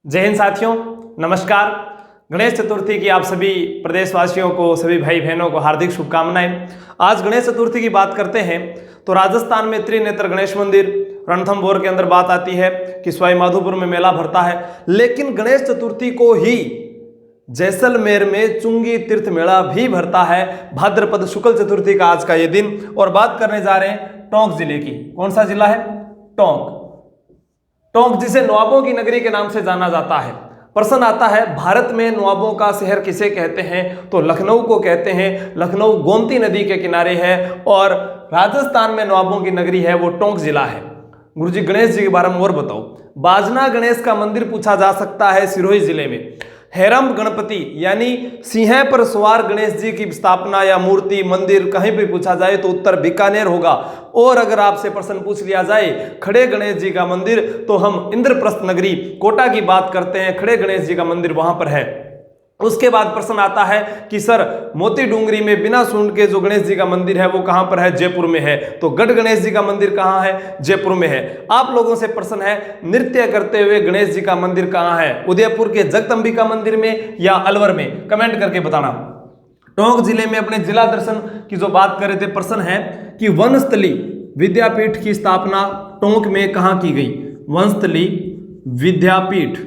जय हिंद साथियों, नमस्कार। गणेश चतुर्थी की आप सभी प्रदेशवासियों को, सभी भाई बहनों को हार्दिक शुभकामनाएं। आज गणेश चतुर्थी की बात करते हैं तो राजस्थान में त्रिनेत्र गणेश मंदिर रणथंभौर के अंदर बात आती है कि सवाई माधोपुर में मेला भरता है। लेकिन गणेश चतुर्थी को ही जैसलमेर में चुंगी तीर्थ मेला भी भरता है। भाद्रपद शुक्ल चतुर्थी का आज का ये दिन। और बात करने जा रहे हैं टोंक जिले की। कौन सा जिला है? टोंक। टोंक जिसे नवाबों की नगरी के नाम से जाना जाता है। प्रश्न आता है, भारत में नवाबों का शहर किसे कहते हैं? तो लखनऊ को कहते हैं। लखनऊ गोमती नदी के किनारे है और राजस्थान में नवाबों की नगरी है वो टोंक जिला है। गुरुजी गणेश जी के बारे में और बताओ। बाजना गणेश का मंदिर पूछा जा सकता है सिरोही जिले में। हेरम गणपति यानी सिंह पर सवार गणेश जी की स्थापना या मूर्ति मंदिर कहीं भी पूछा जाए तो उत्तर बीकानेर होगा। और अगर आपसे प्रश्न पूछ लिया जाए खड़े गणेश जी का मंदिर तो हम इंद्रप्रस्थ नगरी कोटा की बात करते हैं। खड़े गणेश जी का मंदिर वहां पर है। उसके बाद प्रश्न आता है कि सर मोती डूंगरी में बिना सूंड के जो गणेश जी का मंदिर है वो कहां पर है? जयपुर में है। तो गढ़ गणेश जी का मंदिर कहां है? जयपुर में है। आप लोगों से प्रश्न है, नृत्य करते हुए गणेश जी का मंदिर कहां है? उदयपुर के जगदंबिका मंदिर में या अलवर में? कमेंट करके बताना। टोंक जिले में अपने जिला दर्शन की जो बात कर रहे थे, प्रश्न है कि वनस्थली विद्यापीठ की स्थापना टोंक में कहां की गई? वनस्थली विद्यापीठ।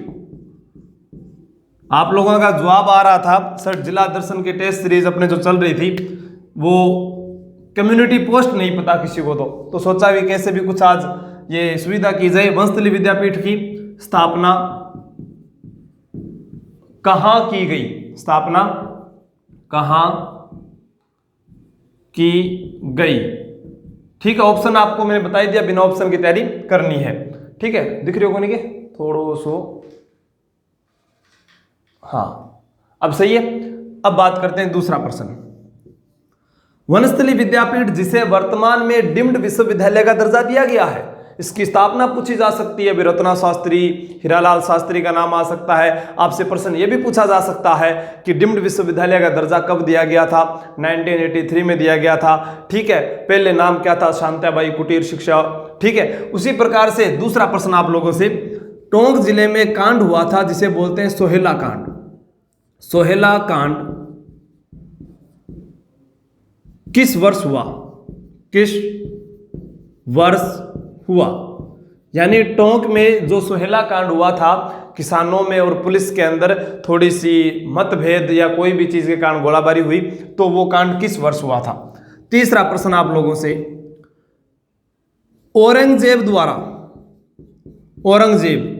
आप लोगों का जवाब आ रहा था सर जिला दर्शन की टेस्ट सीरीज अपने जो चल रही थी वो कम्युनिटी पोस्ट नहीं पता किसी को, तो सोचा भी कैसे भी कुछ आज ये सुविधा की जाए। वनस्थली विद्यापीठ की स्थापना कहां की गई? स्थापना कहां की गई? ठीक है, ऑप्शन आपको मैंने बता दिया, बिना ऑप्शन की तैयारी करनी है। ठीक है, दिख रही हो कोनी के थोड़ो सो। हाँ, अब सही है। अब बात करते हैं दूसरा प्रश्न। वनस्थली विद्यापीठ जिसे वर्तमान में डीम्ड विश्वविद्यालय का दर्जा दिया गया है, इसकी स्थापना पूछी जा सकती है। विरत्ना शास्त्री, हीरालाल शास्त्री का नाम आ सकता है। आपसे प्रश्न यह भी पूछा जा सकता है कि डीम्ड विश्वविद्यालय का दर्जा कब दिया गया था? 1983 में दिया गया था। ठीक है, पहले नाम क्या था? शांताबाई कुटीर शिक्षा। ठीक है, उसी प्रकार से दूसरा प्रश्न आप लोगों से, टोंक जिले में कांड हुआ था जिसे बोलते हैं सोहेला कांड। सोहेला कांड किस वर्ष हुआ? किस वर्ष हुआ? यानी टोंक में जो सोहेला कांड हुआ था, किसानों में और पुलिस के अंदर थोड़ी सी मतभेद या कोई भी चीज के कारण गोलाबारी हुई, तो वो कांड किस वर्ष हुआ था? तीसरा प्रश्न आप लोगों से, औरंगजेब द्वारा, औरंगजेब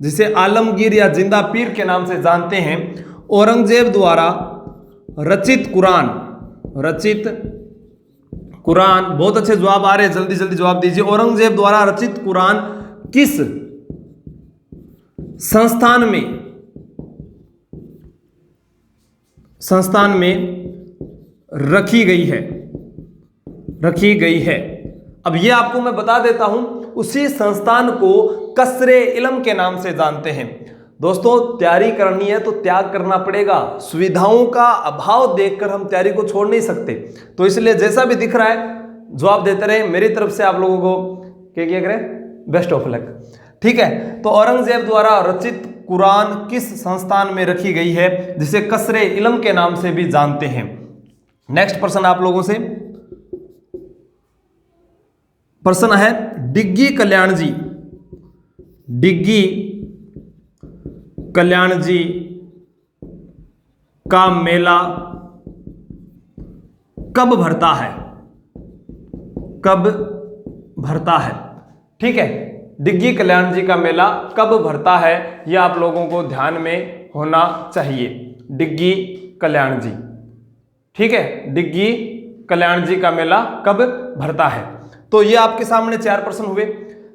जिसे आलमगीर या जिंदा पीर के नाम से जानते हैं, औरंगजेब द्वारा रचित कुरान, रचित कुरान, बहुत अच्छे जवाब आ रहे हैं, जल्दी जल्दी जवाब दीजिए। औरंगजेब द्वारा रचित कुरान किस संस्थान में रखी गई है? रखी गई है। अब ये आपको मैं बता देता हूं, उसी संस्थान को कसरे इल्म के नाम से जानते हैं। दोस्तों तैयारी करनी है तो त्याग करना पड़ेगा। सुविधाओं का अभाव देखकर हम तैयारी को छोड़ नहीं सकते। तो इसलिए जैसा भी दिख रहा है जवाब देते रहे। मेरी तरफ से आप लोगों को क्या करें, बेस्ट ऑफ लक। ठीक है, तो औरंगजेब द्वारा रचित कुरान किस संस्थान में रखी गई है जिसे कसरे इल्म के नाम से भी जानते हैं? नेक्स्ट प्रश्न आप लोगों से, प्रश्न है डिग्गी कल्याण जी, डिग्गी कल्याण जी का मेला कब भरता है? कब भरता है? ठीक है, डिग्गी कल्याण जी का मेला कब भरता है यह आप लोगों को ध्यान में होना चाहिए। डिग्गी कल्याण जी, ठीक है, डिग्गी कल्याण जी का मेला कब भरता है? तो ये आपके सामने 4 प्रश्न हुए।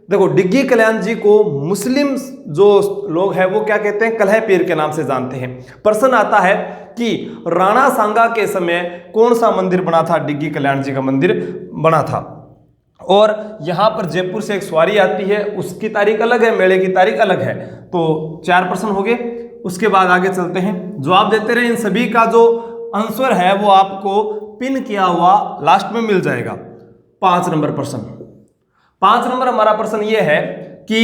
देखो, डिग्गी कल्याण जी को मुस्लिम जो लोग हैं वो क्या कहते हैं? कलह पीर के नाम से जानते हैं। प्रश्न आता है कि राणा सांगा के समय कौन सा मंदिर बना था? डिग्गी कल्याण जी का मंदिर बना था। और यहां पर जयपुर से एक सवारी आती है, उसकी तारीख अलग है, मेले की तारीख अलग है। तो 4 प्रश्न हो गए। उसके बाद आगे चलते हैं, जवाब देते रहे। इन सभी का जो आंसर है वो आपको पिन किया हुआ लास्ट में मिल जाएगा। 5 नंबर प्रश्न, 5 नंबर हमारा प्रश्न ये है कि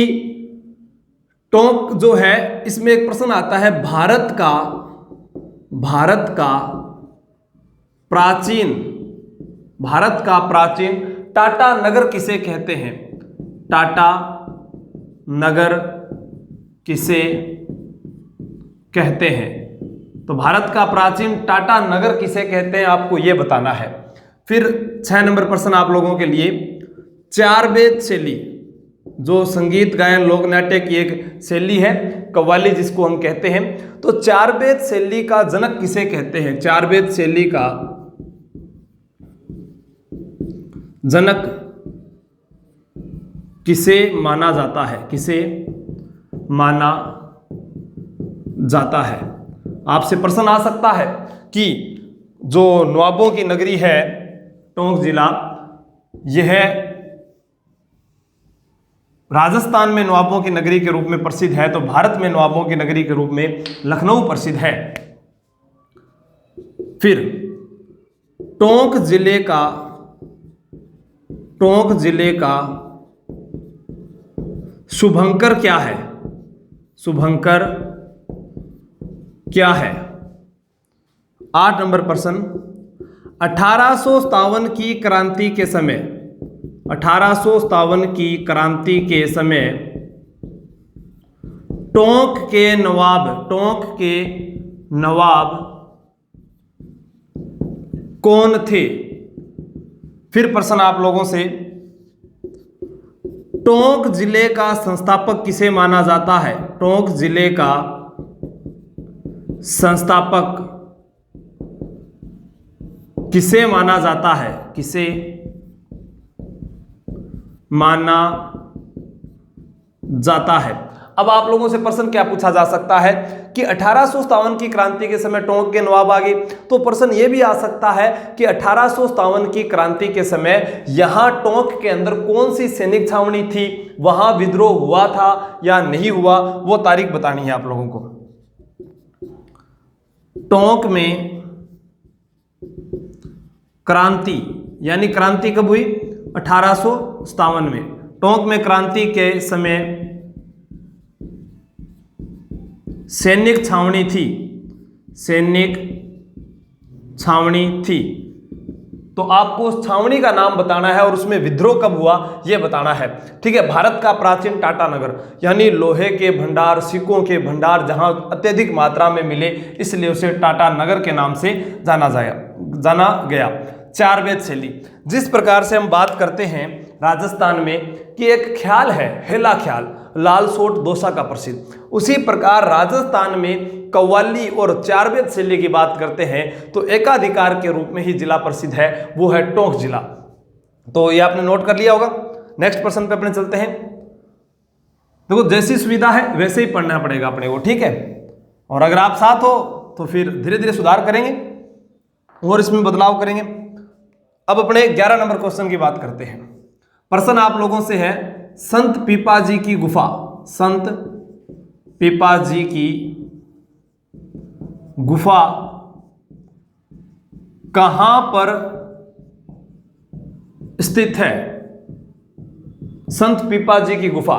टोंक जो है, इसमें एक प्रश्न आता है, भारत का प्राचीन टाटा नगर किसे कहते हैं? टाटा नगर किसे कहते हैं? तो भारत का प्राचीन टाटा नगर किसे कहते हैं, आपको यह बताना है। फिर 6 नंबर प्रश्न आप लोगों के लिए, चार वेद शैली, जो संगीत गायन लोक नाट्य की एक शैली है, कव्वाली जिसको हम कहते हैं, तो चार वेद शैली का जनक किसे कहते हैं? चार वेद शैली का जनक किसे माना जाता है? किसे माना जाता है? आपसे प्रश्न आ सकता है कि जो नवाबों की नगरी है टोंक जिला, यह राजस्थान में नवाबों की नगरी के रूप में प्रसिद्ध है, तो भारत में नवाबों की नगरी के रूप में लखनऊ प्रसिद्ध है। फिर टोंक जिले का शुभंकर क्या है? शुभंकर क्या है? 8 नंबर प्रश्न, 1857 की क्रांति के समय, 1857 की क्रांति के समय टोंक के नवाब कौन थे? फिर प्रश्न आप लोगों से, टोंक जिले का संस्थापक किसे माना जाता है? टोंक जिले का संस्थापक किसे माना जाता है? किसे माना जाता है? अब आप लोगों से प्रश्न क्या पूछा जा सकता है कि 1857 की क्रांति के समय टोंक के नवाब आ गए, तो प्रश्न यह भी आ सकता है कि 1857 की क्रांति के समय यहां टोंक के अंदर कौन सी सैनिक छावनी थी, वहां विद्रोह हुआ था या नहीं हुआ, वो तारीख बतानी है आप लोगों को। टोंक में क्रांति, यानी क्रांति कब हुई? 1857 में। टोंक में क्रांति के समय सैनिक छावनी थी, तो आपको उस छावनी का नाम बताना है और उसमें विद्रोह कब हुआ यह बताना है। ठीक है, भारत का प्राचीन टाटा नगर, यानी लोहे के भंडार, सिक्कों के भंडार जहां अत्यधिक मात्रा में मिले, इसलिए उसे टाटा नगर के नाम से जाना गया। चार वेद शैली, जिस प्रकार से हम बात करते हैं राजस्थान में कि एक ख्याल है हेला ख्याल, लाल सोट दोसा का प्रसिद्ध, उसी प्रकार राजस्थान में कव्वाली और चार वेद शैली की बात करते हैं तो एकाधिकार के रूप में ही जिला प्रसिद्ध है, वो है टोंक जिला। तो ये आपने नोट कर लिया होगा। नेक्स्ट प्रश्न पे अपने चलते हैं। देखो, जैसी सुविधा है वैसे ही पढ़ना पड़ेगा अपने को, ठीक है, और अगर आप साथ हो तो फिर धीरे धीरे सुधार करेंगे और इसमें बदलाव करेंगे। अब अपने 11 नंबर क्वेश्चन की बात करते हैं। प्रश्न आप लोगों से है, संत पीपाजी की गुफा, संत पीपाजी की गुफा कहां पर स्थित है? संत पीपाजी की गुफा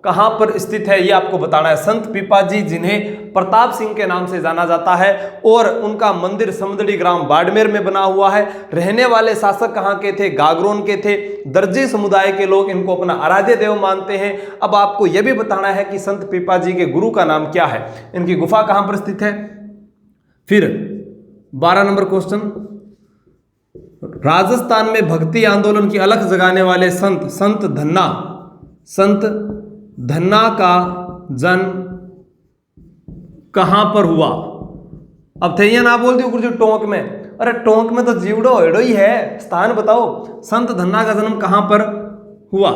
कहां पर स्थित है, यह आपको बताना है। संत पीपाजी, जिन्हें प्रताप सिंह के नाम से जाना जाता है, और उनका मंदिर समुद्री ग्राम बाड़मेर में बना हुआ है। रहने वाले शासक कहां के थे? गागरोन के थे। दर्जी समुदाय के लोग इनको अपना आराध्य देव मानते हैं। अब आपको यह भी बताना है कि संत पीपाजी के गुरु का नाम क्या है, इनकी गुफा कहां पर स्थित है। फिर 12 नंबर क्वेश्चन, राजस्थान में भक्ति आंदोलन की अलख जगाने वाले संत धन्ना का जन्म कहां पर हुआ? अब थे ना बोल दियो गुरुजी टोंक में, अरे टोंक में तो जीवड़ो हेड़ो ही है, स्थान बताओ। संत धन्ना का जन्म कहां पर हुआ?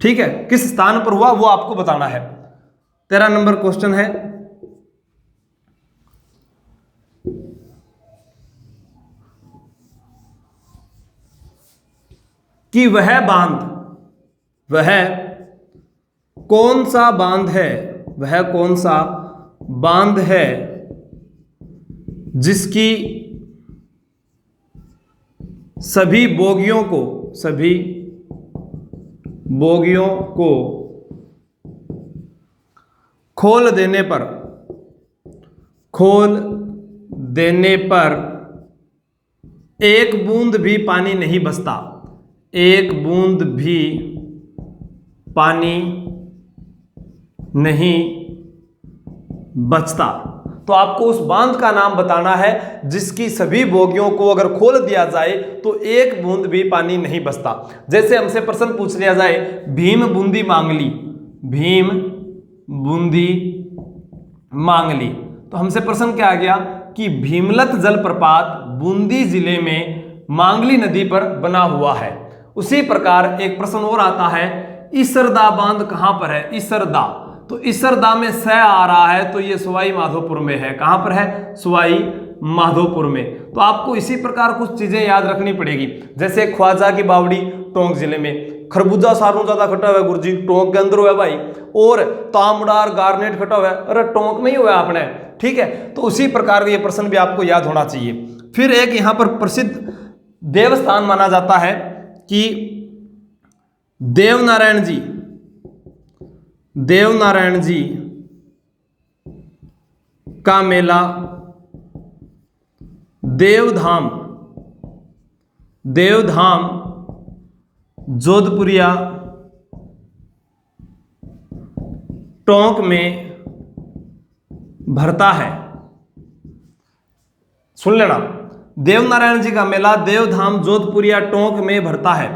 ठीक है, किस स्थान पर हुआ वो आपको बताना है। 13 नंबर क्वेश्चन है, कि वह कौन सा बांध है जिसकी सभी बोगियों को खोल देने पर एक बूंद भी पानी नहीं बचता, एक बूंद भी पानी नहीं बचता। तो आपको उस बांध का नाम बताना है जिसकी सभी बोगियों को अगर खोल दिया जाए तो एक बूंद भी पानी नहीं बचता। जैसे हमसे प्रश्न पूछ लिया जाए भीम बूंदी मांगली, भीम बूंदी मांगली, तो हमसे प्रश्न क्या आ गया कि भीमलत जलप्रपात बूंदी जिले में मांगली नदी पर बना हुआ है। उसी प्रकार एक प्रश्न और आता है इसरदा बांध कहां पर है, इसरदा, तो इसरदा में स आ रहा है तो ये सवाई माधोपुर में है। कहां पर है, सवाई माधोपुर में। तो आपको इसी प्रकार कुछ चीजें याद रखनी पड़ेगी, जैसे ख्वाजा की बावड़ी टोंक जिले में, खरबूजा सारों ज्यादा खटा हुआ है गुरुजी, टोंक के अंदर हुआ भाई, और तामड़ार गार्नेट खटा हुआ है, अरे टोंक में ही हुआ आपने, ठीक है। तो उसी प्रकार का ये प्रश्न भी आपको याद होना चाहिए। फिर एक यहां पर प्रसिद्ध देवस्थान माना जाता है कि देवनारायण जी का मेला देवधाम जोधपुरिया टोंक में भरता है। सुन लेना, देवनारायण जी का मेला देवधाम जोधपुरिया टोंक में भरता है।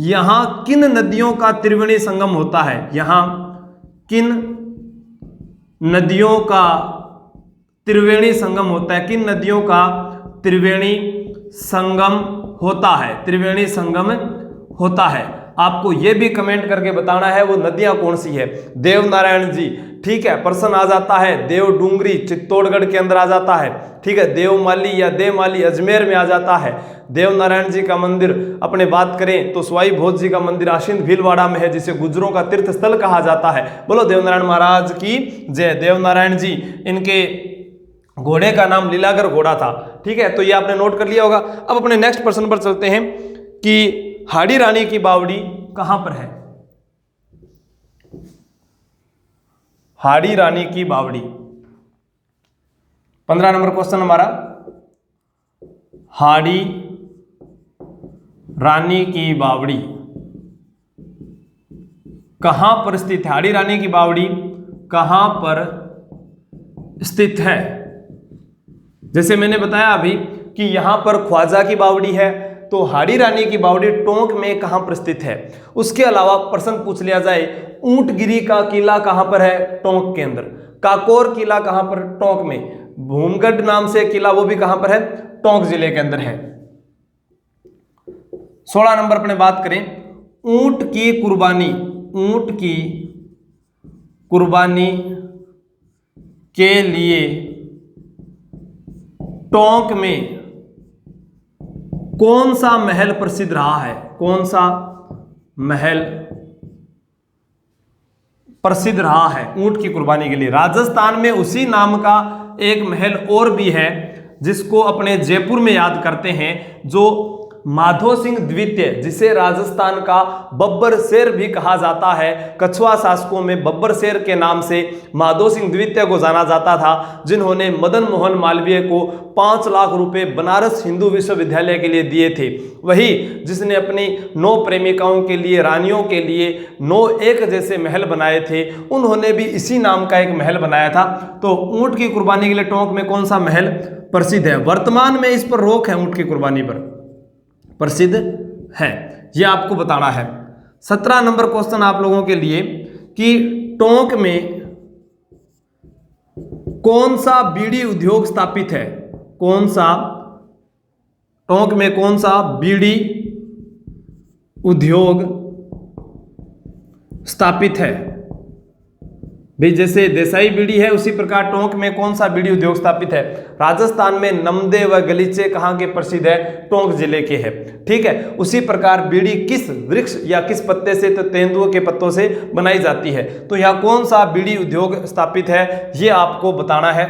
यहां किन नदियों का त्रिवेणी संगम होता है, यहां किन नदियों का त्रिवेणी संगम होता है, किन नदियों का त्रिवेणी संगम होता है, त्रिवेणी संगम होता है। आपको यह भी कमेंट करके बताना है वो नदियां कौन सी है। देवनारायण जी, ठीक है, प्रश्न आ जाता है देवडूंगरी चित्तौड़गढ़ के अंदर आ जाता है, ठीक है, देवमाली या देवमाली अजमेर में आ जाता है। देवनारायण जी का मंदिर अपने बात करें तो सवाई भोज जी का मंदिर आशीन भीलवाड़ा में है, जिसे गुजरों का तीर्थ स्थल कहा जाता है। बोलो देवनारायण महाराज की जय। देवनारायण जी, इनके घोड़े का नाम लीलागर घोड़ा था, ठीक है, तो ये आपने नोट कर लिया होगा। अब अपने नेक्स्ट प्रश्न पर चलते हैं कि हाड़ी रानी की बावड़ी कहां पर है, हाड़ी रानी की बावड़ी। 15 नंबर क्वेश्चन हमारा, हाड़ी रानी की बावड़ी कहां पर स्थित है, हाड़ी रानी की बावड़ी कहां पर स्थित है। जैसे मैंने बताया अभी कि यहां पर ख्वाजा की बावड़ी है, तो हाड़ी रानी की बावड़ी टोंक में कहां पर स्थित है। उसके अलावा प्रश्न पूछ लिया जाए ऊंटगिरी का किला कहां पर है, टोंक के अंदर। काकोर किला कहां पर, टोंक में। भूमगढ़ नाम से किला वो भी कहां पर है, टोंक जिले के अंदर है। 16 नंबर अपने बात करें ऊंट की कुर्बानी, ऊंट की कुर्बानी के लिए टोंक में कौन सा महल प्रसिद्ध रहा है, कौन सा महल प्रसिद्ध रहा है ऊंट की कुर्बानी के लिए। राजस्थान में उसी नाम का एक महल और भी है जिसको अपने जयपुर में याद करते हैं, जो माधो सिंह द्वितीय, जिसे राजस्थान का बब्बर शेर भी कहा जाता है। कछुआ शासकों में बब्बर शेर के नाम से माधो सिंह द्वितीय को जाना जाता था, जिन्होंने मदन मोहन मालवीय को 5 लाख रुपए बनारस हिंदू विश्वविद्यालय के लिए दिए थे। वही जिसने अपनी 9 प्रेमिकाओं के लिए, रानियों के लिए 9 एक जैसे महल बनाए थे, उन्होंने भी इसी नाम का एक महल बनाया था। तो ऊंट की कुर्बानी के लिए टोंक में कौन सा महल प्रसिद्ध है। वर्तमान में इस पर रोक है, ऊंट की कुर्बानी पर प्रसिद्ध है, यह आपको बताना है। 17 नंबर क्वेश्चन आप लोगों के लिए कि टोंक में कौन सा बीड़ी उद्योग स्थापित है, कौन सा, टोंक में कौन सा बीड़ी उद्योग स्थापित है। भाई जैसे देसाई बीड़ी है उसी प्रकार टोंक में कौन सा बीड़ी उद्योग स्थापित है। राजस्थान में नमदे व गलीचे कहाँ के प्रसिद्ध है, टोंक जिले के है, ठीक है। उसी प्रकार बीड़ी किस वृक्ष या किस पत्ते से, तो तेंदुओं के पत्तों से बनाई जाती है। तो यहाँ कौन सा बीड़ी उद्योग स्थापित है ये आपको बताना है।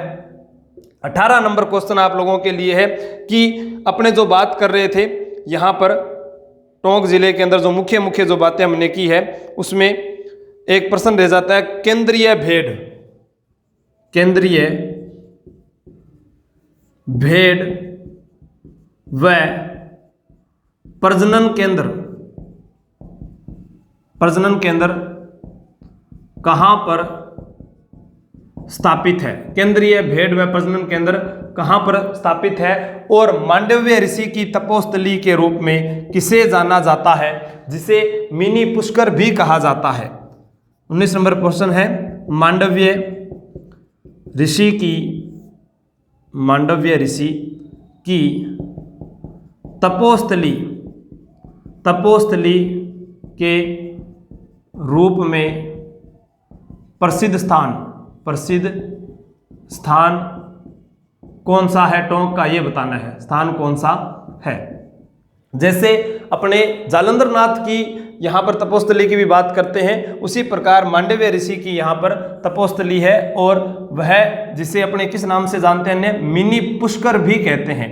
18 नंबर क्वेश्चन आप लोगों के लिए है कि अपने जो बात कर रहे थे यहाँ पर टोंक जिले के अंदर जो मुख्य जो बातें हमने की है उसमें एक प्रश्न रह जाता है केंद्रीय भेड़, केंद्रीय भेड़ व प्रजनन केंद्र कहाँ पर स्थापित है? केंद्रीय भेड़ व प्रजनन केंद्र कहाँ पर स्थापित है? और मांडव्य ऋषि की तपोस्थली के रूप में किसे जाना जाता है, जिसे मिनी पुष्कर भी कहा जाता है? 19 नंबर क्वेश्चन है, मांडव्य ऋषि की तपोस्थली के रूप में प्रसिद्ध स्थान कौन सा है? टोंक का, ये बताना है स्थान कौन सा है। जैसे अपने जालंधर नाथ की यहाँ पर तपोस्थली की भी बात करते हैं, उसी प्रकार मांडव्य ऋषि की यहाँ पर तपोस्थली है, और वह जिसे अपने किस नाम से जानते हैं, मिनी पुष्कर भी कहते हैं।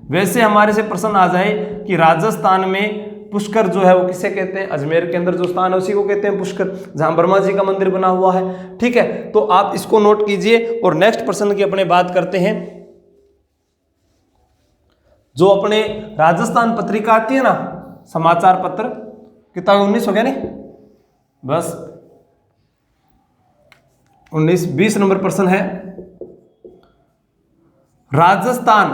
वैसे हमारे से प्रश्न आ जाए कि राजस्थान में पुष्कर जो है वो किसे कहते हैं? अजमेर के अंदर जो स्थान है उसी को कहते हैं पुष्कर, जहां ब्रह्मा जी का मंदिर बना हुआ है। ठीक है, तो आप इसको नोट कीजिए और नेक्स्ट प्रश्न की अपने बात करते हैं। जो अपने राजस्थान पत्रिका आती है ना, समाचार पत्र, कितना 19 हो गया नहीं, बस 20 नंबर प्रश्न है। राजस्थान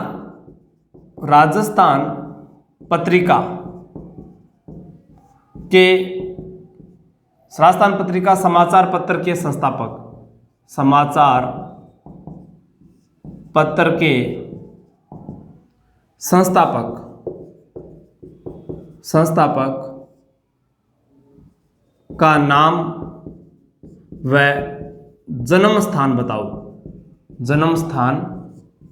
पत्रिका समाचार पत्र के संस्थापक का नाम व जन्म स्थान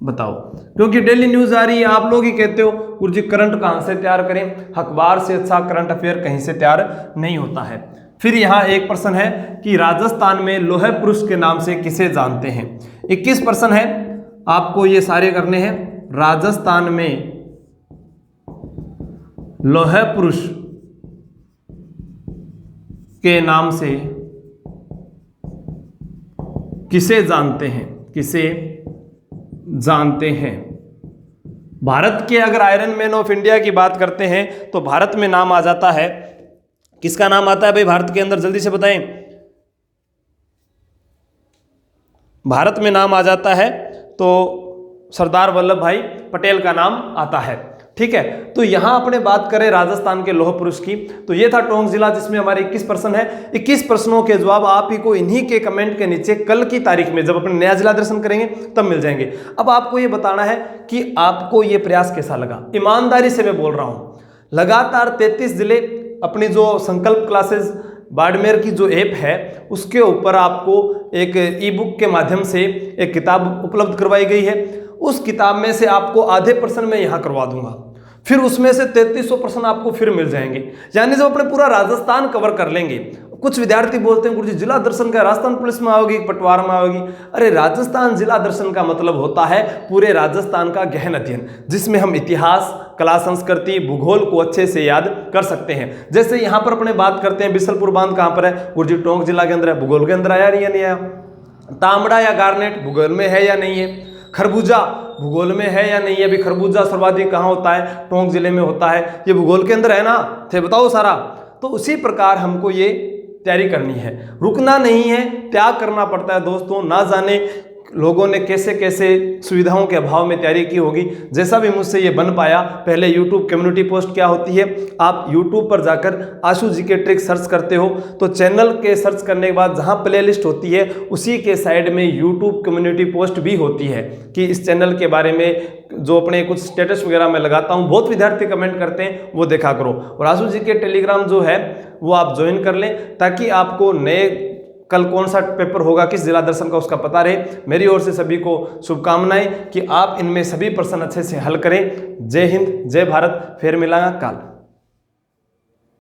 बताओ। क्योंकि डेली न्यूज आ रही है, आप लोग ही कहते हो गुरुजी करंट कहां से तैयार करें, अखबार से अच्छा करंट अफेयर कहीं से तैयार नहीं होता है। फिर यहां एक प्रश्न है कि राजस्थान में लौह पुरुष के नाम से किसे जानते हैं? 21 प्रश्न है, आपको ये सारे करने हैं। राजस्थान में लौह पुरुष के नाम से किसे जानते हैं? भारत के अगर आयरन मैन ऑफ इंडिया की बात करते हैं तो भारत में नाम आ जाता है, किसका नाम आता है भाई भारत के अंदर, जल्दी से बताएं। भारत में नाम आ जाता है तो सरदार वल्लभ भाई पटेल का नाम आता है। ठीक है, तो यहां अपने बात करें राजस्थान के लौह पुरुष की, तो ये था टोंक जिला, जिसमें हमारे 21 प्रश्न है। 21 प्रश्नों के जवाब आप ही को इन्हीं के कमेंट के नीचे कल की तारीख में जब अपने नया जिला दर्शन करेंगे तब मिल जाएंगे। अब आपको ये बताना है कि आपको ये प्रयास कैसा लगा। ईमानदारी से मैं बोल रहा हूं, लगातार 33 जिले अपनी जो संकल्प क्लासेस बाड़मेर की जो ऐप है उसके ऊपर आपको एक ई बुक के माध्यम से एक किताब उपलब्ध करवाई गई है। उस किताब में से आपको आधे प्रश्न मैं यहाँ करवा दूंगा, फिर उसमें से 3300 प्रश्न आपको फिर मिल जाएंगे। यानी जब अपने पूरा राजस्थान कवर कर लेंगे। कुछ विद्यार्थी बोलते हैं गुरुजी जिला दर्शन का राजस्थान पुलिस में आओगी, पटवार में आओगी। अरे राजस्थान जिला दर्शन का मतलब होता है पूरे राजस्थान का गहन अध्ययन, जिसमें हम इतिहास, कला, संस्कृति, भूगोल को अच्छे से याद कर सकते हैं। जैसे यहाँ पर अपने बात करते हैं बिसलपुर बांध कहाँ पर है, गुरुजी टोंक जिला के अंदर है, भूगोल के अंदर आया नहीं आया। तांबड़ा या गार्नेट भूगोल में है या नहीं है। खरबूजा भूगोल में है या नहीं है। अभी खरबूजा सर्वाधिक कहाँ होता है, टोंक जिले में होता है, ये भूगोल के अंदर है ना, थे बताओ सारा। तो उसी प्रकार हमको ये तैयारी करनी है, रुकना नहीं है, त्याग करना पड़ता है दोस्तों। ना जाने लोगों ने कैसे कैसे सुविधाओं के अभाव में तैयारी की होगी, जैसा भी मुझसे ये बन पाया। पहले YouTube कम्युनिटी पोस्ट क्या होती है, आप YouTube पर जाकर आशु जी के ट्रिक सर्च करते हो तो चैनल के सर्च करने के बाद जहां प्लेलिस्ट होती है उसी के साइड में YouTube कम्युनिटी पोस्ट भी होती है कि इस चैनल के बारे में जो अपने कुछ स्टेटस वगैरह मैं लगाता हूं, बहुत विद्यार्थी कमेंट करते हैं, वो देखा करो। और आशु जी के टेलीग्राम जो है वो आप ज्वाइन कर लें ताकि आपको नए कल कौन सा पेपर होगा, किस जिला दर्शन का, उसका पता रहे। मेरी ओर से सभी को शुभकामनाएं कि आप इनमें सभी प्रश्न अच्छे से हल करें। जय हिंद, जय भारत, फिर मिलेंगे कल।